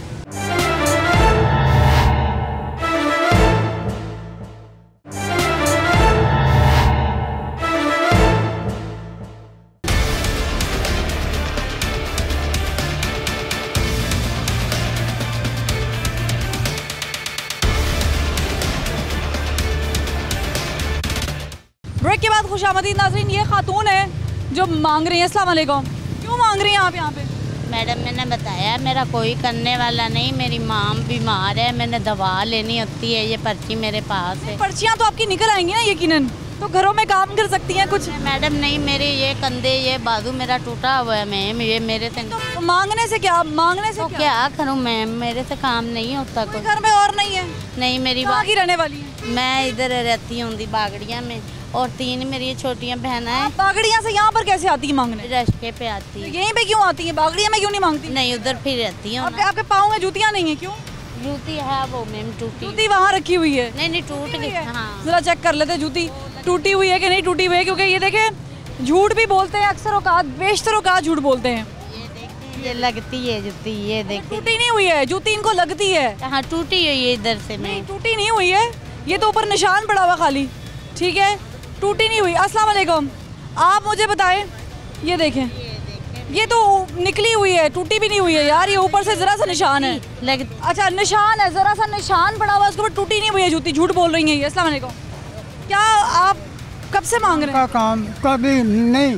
ब्रेक के बाद खुशामदीद नाज़रीन, ये खातून है जो मांग रही है। अस्सलाम वालेकुम। क्यों मांग रही हैं आप यहाँ पे? मैडम मैंने बताया मेरा कोई करने वाला नहीं, मेरी माँ बीमार है, मैंने दवा लेनी होती है, ये पर्ची मेरे पास है। पर्चियाँ तो आपकी निकल आएंगी ना यकीनन, तो घरों में काम कर सकती हैं कुछ? मैडम नहीं, मेरे ये कंधे, ये बाजू मेरा टूटा हुआ है मैम, ये मेरे से तो मांगने से क्या, मांगने से तो क्या करूँ मैम, मेरे से काम नहीं होता कुछ। घर में और नहीं है? नहीं, मेरी कहाँ की रहने वाली है? मैं इधर रहती हूँ बागड़िया में, और 3 मेरी छोटियाँ बहना है। बागड़िया से यहाँ पर कैसे आती है मांगने? रश्के पे आती है। यहीं पे क्यों आती है, बागड़िया में क्यों नहीं मांगती? नहीं, उधर फिर रहती हूँ। आपके पाँव में जूतियाँ नहीं है? क्यों? जूती है वो मैम, टूटी। जूती वहाँ रखी हुई है? नहीं, टूट गई। हाँ, जरा चेक कर लेते जूती टूटी हुई है कि नहीं टूटी हुई है, क्योंकि ये देखें झूठ भी बोलते हैं अक्सर औकात, बेशतर औकात झूठ बोलते हैं। ये लगती है जूती, ये देखिए। टूटी नहीं हुई है जूती, इनको लगती है। हाँ, टूटी हुई है इधर से। नहीं, टूटी नहीं हुई है, ये तो ऊपर निशान पड़ा हुआ खाली, ठीक है, टूटी नहीं हुई। अस्सलाम वालेकुम, आप मुझे बताएं, ये देखें, ये तो निकली हुई है, टूटी भी नहीं हुई है यार, ये ऊपर से जरा सा निशान है। अच्छा, निशान है, जरा सा निशान पड़ा हुआ है, उसके ऊपर टूटी नहीं हुई है जूती, झूठ बोल रही हैं ये। अस्सलाम वालेकुम, क्या आप कब से मांग रहे हैं? का काम कभी नहीं,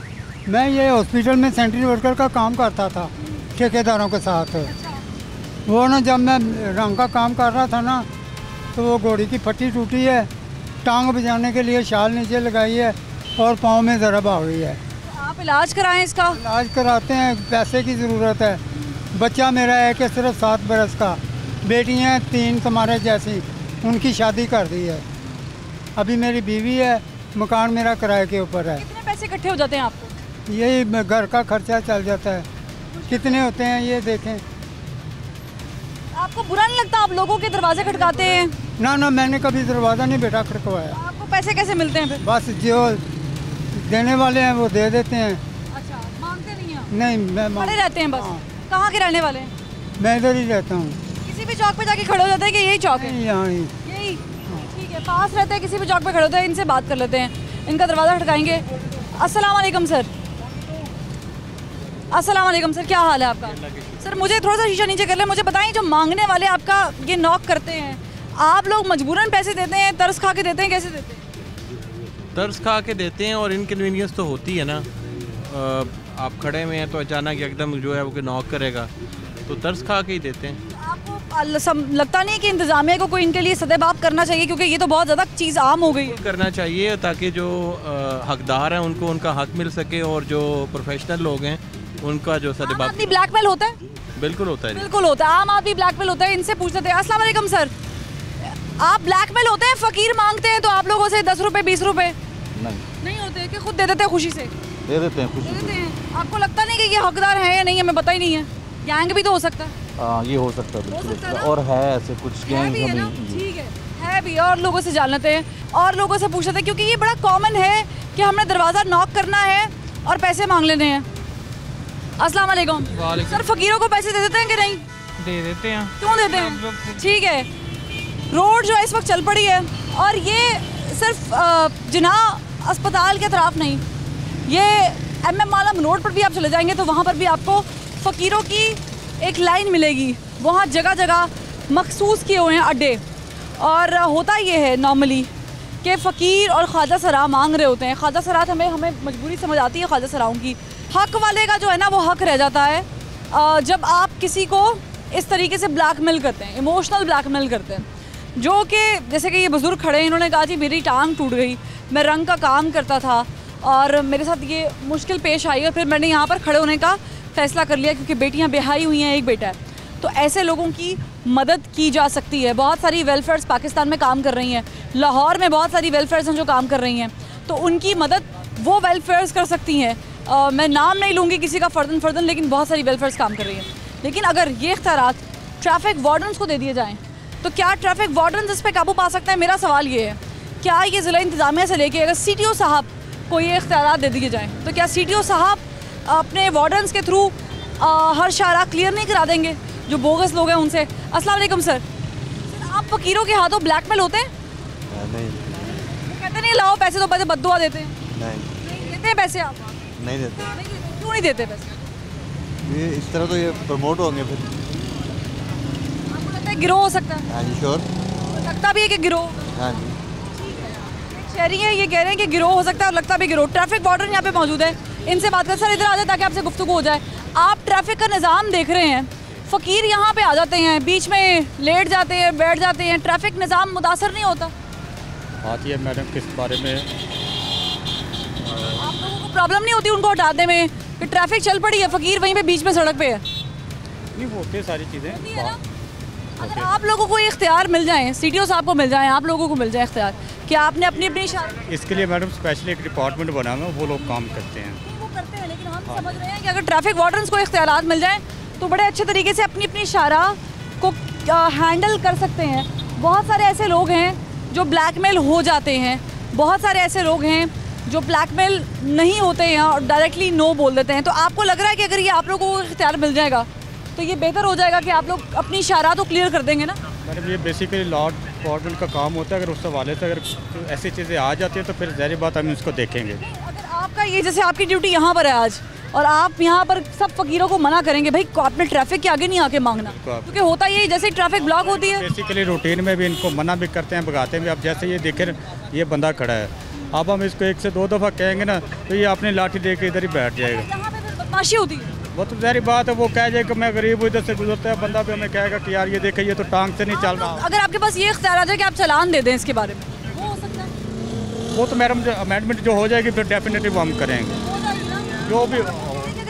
मैं ये हॉस्पिटल में सेंट्री वर्कर का काम करता था ठेकेदारों के साथ। वो ना जब मैं रंग का काम कर रहा था ना, तो वो घोड़ी की पट्टी टूटी है, टांग बजाने के लिए शाल नीचे लगाई है और पाँव में ज़रब आ गई है। आप इलाज कराएं इसका? इलाज कराते हैं, पैसे की ज़रूरत है, बच्चा मेरा है कि सिर्फ 7 बरस का, बेटियाँ 3 तुम्हारे जैसी, उनकी शादी कर दी है। अभी मेरी बीवी है, मकान मेरा किराए के ऊपर है। कितने पैसे इकट्ठे हो जाते हैं आपको? यही घर का खर्चा चल जाता है। कितने होते हैं ये देखें। आपको बुरा नहीं लगता आप लोगों के दरवाजे खटकाते हैं? ना ना, मैंने कभी दरवाज़ा नहीं बेटा खटकवाया। आपको पैसे कैसे मिलते हैं फिर? बस जो देने वाले हैं वो दे देते हैं। अच्छा, मांगते नहीं हैं? नहीं, मैं खड़े रहते हैं बस। कहाँ के रहने वाले हैं? मैं इधर ही रहता हूँ। किसी भी चौक पे जाके खड़े हो जाते हैं कि यही चौक है? यहाँ ही। यही, ठीक है। पास रहते हैं, किसी भी चौक पे खड़े होते हैं। इनसे बात कर लेते हैं, इनका दरवाज़ा खटकाएंगे। अस्सलाम वालेकुम सर। अस्सलाम वालेकुम सर, क्या हाल है आपका? सर मुझे थोड़ा सा शीशा नीचे कर ले। मुझे बताएं, जो मांगने वाले आपका ये नॉक करते हैं, आप लोग मजबूरन पैसे देते हैं, तरस खा के देते हैं, कैसे देते हैं? तरस खा के देते हैं और इनकन्वीनियंस तो होती है ना। आप खड़े हुए हैं तो अचानक एकदम जो है वो नॉक करेगा, तो तरस खा के ही देते हैं। आपको लगता नहीं कि इंतज़ामिया को कोई इनके लिए सदेबाप करना चाहिए, क्योंकि ये तो बहुत ज़्यादा चीज़ आम हो गई है? करना चाहिए ताकि जो हकदार हैं उनको उनका हक मिल सके, और जो प्रोफेशनल लोग हैं उनका जो सदेबाप। आदमी ब्लैकमेल होता है? बिल्कुल होता है, बिल्कुल होता है। आम आदमी ब्लैकमेल होता है। इनसे पूछते थे। अस्सलाम वालेकुम सर, आप ब्लैकमेल होते हैं? फ़कीर मांगते हैं तो आप लोगों से 10 रुपये 20 रुपये नहीं होते कि खुद दे देते हैं खुशी से? दे देते हैं खुशी दे देते हैं। आपको लगता नहीं कि ये हकदार है या नहीं? हमें पता ही नहीं है। गैंग भी तो हो सकता है। ये हो सकता है बिल्कुल, और है ऐसे कुछ गैंग भी है ना? ठीक है भी। और लोगों से जान लेते हैं और लोगों से पूछ लेते हैं, क्योंकि ये बड़ा कॉमन है कि हमने दरवाज़ा नॉक करना है और पैसे मांग लेने हैं। अस्सलाम वालेकुम सर, फ़कीरों को पैसे दे देते हैं कि नहीं? दे देते हैं। क्यों देते हैं? ठीक है, रोड जो है इस वक्त चल पड़ी है, और ये सिर्फ जिन्ना अस्पताल के तरफ नहीं, ये MM आलम रोड पर भी आप चले जाएंगे तो वहाँ पर भी आपको फ़कीरों की एक लाइन मिलेगी। वहाँ जगह जगह मखसूस किए हुए हैं अड्डे, और होता ये है नॉर्मली कि फ़कीर और ख्वाजा सरा मांग रहे होते हैं। ख्वाजा सरात हमें मजबूरी समझ आती है ख्वाजा सराओं की। हक वाले का जो है ना वो हक रह जाता है जब आप किसी को इस तरीके से ब्लैकमेल करते हैं, इमोशनल ब्लैकमेल करते हैं। जो कि जैसे कि ये बुज़ुर्ग खड़े हैं, इन्होंने कहा जी मेरी टांग टूट गई, मैं रंग का काम करता था और मेरे साथ ये मुश्किल पेश आई और फिर मैंने यहाँ पर खड़े होने का फ़ैसला कर लिया क्योंकि बेटियाँ बेहाई हुई हैं, एक बेटा है। तो ऐसे लोगों की मदद की जा सकती है। बहुत सारी वेलफेयर्स पाकिस्तान में काम कर रही हैं, लाहौर में बहुत सारी वेलफेयर्स हैं जो काम कर रही हैं, तो उनकी मदद वो वेलफेयर्स कर सकती हैं। मैं नाम नहीं लूँगी किसी का फ़र्दन, लेकिन बहुत सारी वेलफेयर्स काम कर रही हैं। लेकिन अगर ये इख्तियारात ट्रैफिक वार्डन्स को दे दिए जाएँ तो क्या ट्रैफिक वार्डन्स इस पर काबू पा सकते हैं? मेरा सवाल ये है, क्या ये ज़िला इंतज़ामिया से लेके अगर CTO साहब को ये इख्तियारात दे दिए जाएँ तो क्या CTO साहब अपने वार्डन्स के थ्रू हर शारा क्लियर नहीं करा देंगे जो बोगस लोग हैं उनसे? अस्सलाम वालेकुम सर, आप फ़कीरों के हाथों ब्लैकमेल होते हैं? नहीं। कहते नहीं लाओ पैसे, तो पैसे बद्दुआ देते हैं? नहीं देते हैं पैसे आप? नहीं देते। क्यों नहीं देते पैसे? ये इस तरह तो ये प्रमोट होंगे फिर। आपको लगता है गिरोह हो सकता है? हाँ जी श्योर। लगता भी है कि गिरोह? हाँ जी। शहरी है ये कह रहे हैं कि गिरोह हो सकता है और लगता भी गिरोह। ट्रैफिक वार्डन यहाँ पे मौजूद है, इनसे बात कर। सर इधर आ जाए ताकि आपसे गुफ्तगू हो जाए। आप ट्रैफिक का निज़ाम देख रहे हैं, फ़कीर यहाँ पे आ जाते हैं, बीच में लेट जाते हैं, बैठ जाते हैं, ट्रैफिक निज़ाम मुतासर नहीं होता? आती है मैडम किस बारे में? आप लोगों को प्रॉब्लम नहीं होती उनको हटाने में कि ट्रैफिक चल पड़ी है, फ़कीर वहीं पे बीच में सड़क पे है? नहीं होती सारी चीज़ें। अगर आप लोगों को इख्तियार मिल जाए, CTO साहब को मिल जाए, आप लोगों को मिल जाए इख्तियार कि आपने अपनी इसके लिए मैडम स्पेशल एक डिपार्टमेंट बना हुआ है, वो लोग काम करते हैं। वो करते हैं, लेकिन हम समझ रहे हैं कि अगर ट्रैफिक वार्डन्स को इख्तियारात मिल जाएं तो बड़े अच्छे तरीके से अपनी अपनी शारा को हैंडल कर सकते हैं। बहुत सारे ऐसे लोग हैं जो ब्लैकमेल हो जाते हैं, बहुत सारे ऐसे लोग हैं जो ब्लैकमेल नहीं होते हैं और डायरेक्टली नो बोल देते हैं। तो आपको लग रहा है कि अगर ये आप लोगों को इख्तियार मिल जाएगा तो ये बेहतर हो जाएगा कि आप लोग अपनी शारा तो क्लियर कर देंगे ना? मैडम ये बेसिकली लॉ डिपार्टमेंट का काम होता है। अगर उस हवाले से अगर ऐसी चीज़ें आ जाती हैं तो फिर ज़ाहिर बात हम इसको देखेंगे। अगर आपका ये जैसे आपकी ड्यूटी यहाँ पर है आज और आप यहाँ पर सब फ़कीरों को मना करेंगे भाई आपने ट्रैफिक के आगे नहीं आके मांगना, क्योंकि होता यही जैसे ट्रैफिक ब्लॉक होती है। बेसिकली रूटीन में भी इनको मना भी करते हैं, भगाते भी। अब जैसे ये देखें ये बंदा खड़ा है, अब हम इसको 1 से 2 दफ़ा कहेंगे ना तो ये अपनी लाठी दे के इधर ही बैठ जाएगा। यहाँ पे बदमाशी होती है, वो तो ज़ाहिर बात है। वो कह जाए कि मैं गरीब हूँ, इधर से गुजरता है बंदा भी हमें कहेगा कि यार ये देखे ये तो टांग से नहीं चल रहा। अगर आपके पास ये इख्तियार है कि आप चालान दे दें इसके बारे में, वो हो सकता है? वो तो मैडम अमेंडमेंट जो हो जाएगी फिर डेफिनेटली वो हम करेंगे जो भी।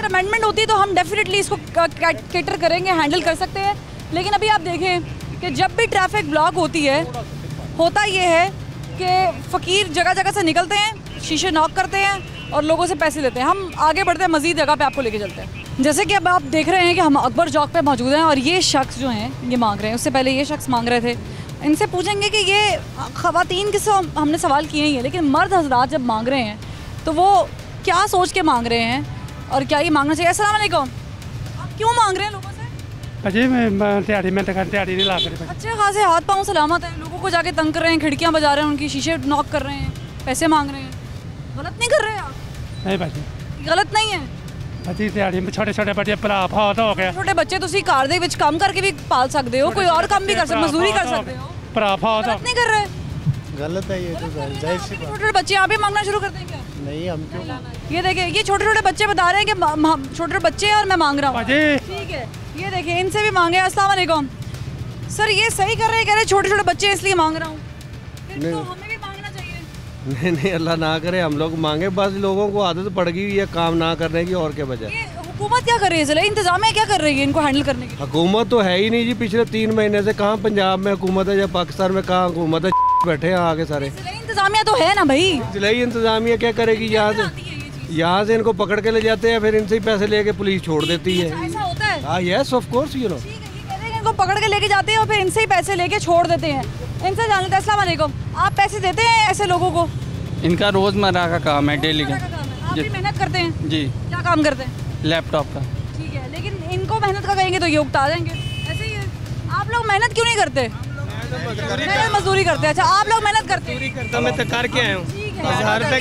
अगर अमेंडमेंट होती है तो हम डेफिनेटली इसको कैटर करेंगे, हैंडल कर सकते हैं। लेकिन अभी आप देखें कि जब भी ट्रैफिक ब्लॉक होती है, होता ये है कि फ़कीर जगह जगह से निकलते हैं, शीशे नॉक करते हैं और लोगों से पैसे लेते हैं। हम आगे बढ़ते हैं, मज़ीद जगह पे आपको लेके चलते हैं। जैसे कि अब आप देख रहे हैं कि हम अकबर चौक पे मौजूद हैं और ये शख्स जो हैं ये मांग रहे हैं। उससे पहले ये शख्स मांग रहे थे। इनसे पूछेंगे कि ये ख़वातीन किससे हमने सवाल किए ही है, लेकिन मर्द हजरात जब मांग रहे हैं तो वो क्या सोच के मांग रहे हैं और क्या ये मांगना चाहिए? अस्सलाम वालेकुम, आप क्यों मांग रहे हैं लोगों से? जी मैं दिहाड़ी में दिहाड़ी नहीं ला कर अच्छे खासे हाथ पाँव सलामत हैं, लोगों को जाके तंग कर रहे हैं, खिड़कियाँ बजा रहे हैं, उनकी शीशे नॉक कर रहे हैं, पैसे मांग रहे हैं। गलत नहीं कर रहे हैं आप? नहीं भाजी, गलत नहीं है भाजी। दिहाड़ी में छोटे छोटे बच्चे भरा बहुत हो गया। छोटे बच्चे तुसी कार दे विच काम करके भी पाल सकते हो, कोई और काम भी कर सकते, मजदूरी कर सकते हो। गलत नहीं कर रहे? गलत है ये तो जाहिर सी बात। छोटे छोटे बच्चे यहाँ पे मांगना शुरू कर देंगे? नहीं, हम क्यों? ये देखिए, ये छोटे छोटे बच्चे बता रहे हैं कि छोटे छोटे बच्चे हैं और मैं मांग रहा हूँ। ठीक है, ये देखिए इनसे भी मांगे। अस्सलाम वालेकुम सर, ये सही कर रहे हैं, कह रहे छोटे छोटे बच्चे इसलिए मांग रहा हूँ, तो हमें भी मांगना चाहिए? नहीं, अल्लाह ना करे हम लोग मांगे, बस लोगों को आदत पड़ गई है काम ना करने की और क्या बजाय। हुकूमत क्या कर रही है, ज़िला इंतजामिया क्या कर रही है इनको हैंडल करने की? हुकूमत तो है ही नहीं जी, पिछले 3 महीने से कहाँ पंजाब में हुकूमत है या पाकिस्तान में कहाँ हुकूमत है? बैठे हैं आगे सारे। इंतजामिया तो है ना भाई, जिला इंतजामिया क्या करेगी? यहाँ से इनको पकड़ के ले जाते हैं, फिर इनसे ही पैसे लेके पुलिस छोड़ देती है। ऐसा होता है? हाँ, yes of course, you know. इनको पकड़ के लेके जाते हैं और फिर इनसे ही पैसे लेके छोड़ देते हैं। इनसे जान लेते हैं। अस्सलाम वालेकुम, आप पैसे देते हैं ऐसे लोगों को? इनका रोज़मर्रा का काम है, डेली का। आप भी मेहनत करते हैं? जी। क्या काम करते हैं? लैपटॉप का। ठीक है, लेकिन इनको मेहनत का कहेंगे तो ये उकता देंगे, ऐसे ही है। आप लोग मेहनत क्यों नहीं करते? मजदूरी करते हैं। अच्छा, आप लोग मेहनत करते हैं? मैं तो करके आया हूँ।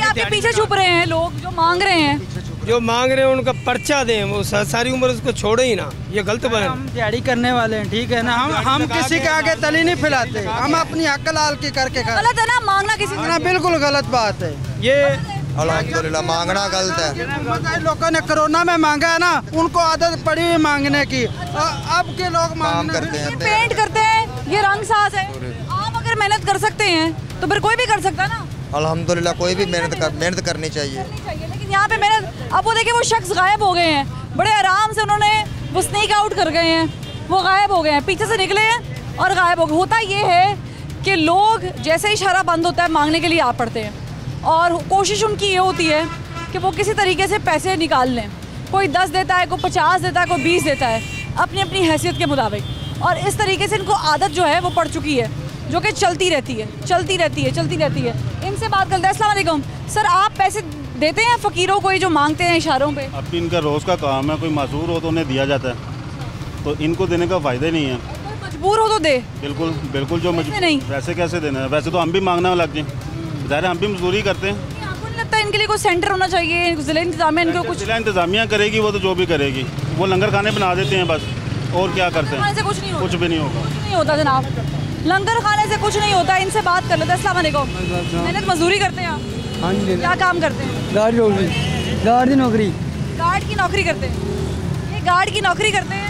आपके पीछे छुप रहे हैं लोग जो मांग रहे हैं, जो मांग रहे हैं उनका पर्चा दें, वो सारी उम्र उसको छोड़े ही ना, ये गलत बात है। हम दिहाड़ी करने वाले हैं, ठीक है ना, हम किसी के आगे तली नहीं फैलाते, हम अपनी हक लाल की करके खा। गलत है ना मांगना किसी से? बिल्कुल गलत बात है ये। अल्हम्दुलिल्लाह मांगना गलत है। लोगों ने कोरोना में मांगा है ना, उनको आदत पड़ी है मांगने की, अब के लोग करते हैं, पेंट करते हैं, ये रंग साज है। आप अगर मेहनत कर सकते हैं तो फिर कोई भी कर सकता है ना। अल्हम्दुलिल्लाह कोई भी मेहनत करनी चाहिए। लेकिन यहाँ पे मेहनत, अब वो देखिए वो शख्स गायब हो गए हैं, बड़े आराम से उन्होंने वो स्नीक आउट कर गए हैं, वो गायब हो गए हैं, पीछे से निकले हैं और गायब हो गए। होता ये है कि लोग जैसे ही इशारा बंद होता है मांगने के लिए आ पड़ते हैं और कोशिश उनकी ये होती है कि वो किसी तरीके से पैसे निकाल लें। कोई 10 देता है, कोई 50 देता है, कोई 20 देता है, अपनी अपनी हैसियत के मुताबिक। और इस तरीके से इनको आदत जो है वो पड़ चुकी है, जो कि चलती रहती है, चलती रहती है, चलती रहती है। इनसे बात करते हैं। अस्सलाम वालेकुम सर, आप पैसे देते हैं फ़कीरों को, ये जो मांगते हैं इशारों पे? अब इनका रोज़ का काम है, कोई माजूर हो तो उन्हें दिया जाता है, तो इनको देने का फ़ायदा नहीं है। मजबूर हो तो दे। बिल्कुल बिल्कुल, जो मजबूर नहीं, वैसे कैसे देना है? वैसे तो हम भी मांगना लग जाए, ज़ाहिर हम भी मजदूरी करते हैं। आपको नहीं लगता इनके लिए कोई सेंटर होना चाहिए? ज़िला इंतजामिया इनको कुछ, ज़िला इंतजामिया करेगी वो तो जो भी करेगी, वो लंगर खाने बना देते हैं बस, और क्या करते हैं? कुछ नहीं होता, कुछ भी नहीं होगा, कुछ नहीं होता जनाब, लंगर खाने से कुछ नहीं होता। इनसे बात कर लेते हैं। अस्सलाम वालेकुम, मेहनत मजदूरी करते हैं आप? हाँ जी। क्या काम करते हैं? गार्ड की नौकरी। गार्ड की नौकरी करते हैं? ये गार्ड की नौकरी करते हैं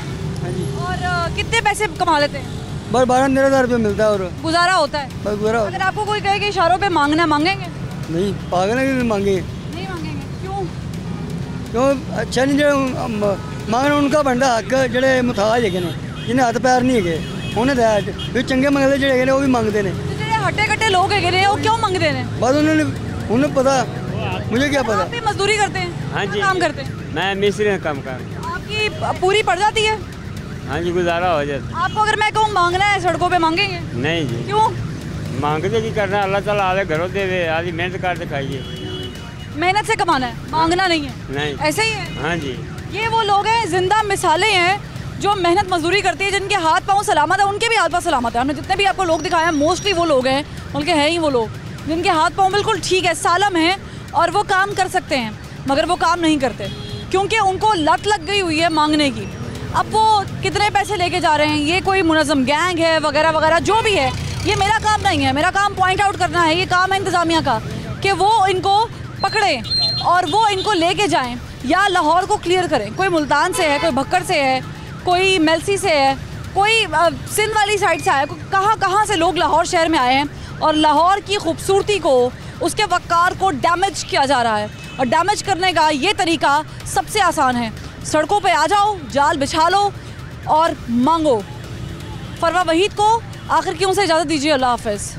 और कितने पैसे कमा लेते हैं? बस 12-13 हज़ार रुपये मिलता है और गुजारा होता है। बस गुजारा। अगर आपको कोई कहे कि इशारों पे मांगना, मांगेंगे? नहीं, पागल है, मांगेंगे नहीं? मांगेंगे क्यों? क्यों? अच्छा नहीं, जो मांगना उनका बनता हक, ਜਿਹੜੇ ਮੁਤਾਜ ਹੈਗੇ ਨੇ, ਜਿਹਨੇ हथ पैर नहीं है उन्हें दिया। जो चंगे मंगते जो है वो भी मंगते हैं। जो हट्टे कट्टे लोग है वो क्यों मंगते हैं? बस उन्हें पता, मुझे क्या पता। आप भी मजदूरी करते हैं? हाँ जी, काम करते हैं। मैं मिस्त्री का काम कर। आपकी पूरी पड़ जाती है? हाँ जी, गुजारा हो जाता है। आपको अगर मैं कहूँ मांगना है सड़कों पे, मांगेंगे? नहीं जी। क्यों? मांगते की करना, अल्लाह ताला आले घरों दे, आदि मेहनत कर दिखाइए। मेहनत से कमाना है, मांगना नहीं है। नहीं, ऐसे ही है। हाँ जी। ये वो लोग हैं, जिंदा मिसालें हैं जो मेहनत मजदूरी करती है, जिनके हाथ पाँव सलामत है। उनके भी हाथ पाँव सलामत है। हमने जितने भी आपको लोग दिखाए हैं मोस्टली वो लोग हैं, बल्कि हैं ही वो लोग जिनके हाथ पाँव बिल्कुल ठीक है, सालम हैं और वो काम कर सकते हैं, मगर वो काम नहीं करते क्योंकि उनको लत लग गई हुई है मांगने की। अब वो कितने पैसे लेके जा रहे हैं, ये कोई मुनज़्ज़म गैंग है वगैरह वगैरह, जो भी है, ये मेरा काम नहीं है। मेरा काम पॉइंट आउट करना है, ये काम है इंतज़ामिया का कि वो इनको पकड़ें और वो इनको लेके जाएं या लाहौर को क्लियर करें। कोई मुल्तान से है, कोई भक्कर से है, कोई मेलसी से है, कोई सिंध वाली साइड से आया, कहाँ कहाँ से लोग लाहौर शहर में आए हैं और लाहौर की खूबसूरती को, उसके वक़ार को डैमेज किया जा रहा है। और डैमेज करने का ये तरीका सबसे आसान है। सड़कों पे आ जाओ, जाल बिछा लो और मांगो। फरवा वहीद को आखिर क्यों से इजाज़त दीजिए। अल्लाह हाफ़िज़।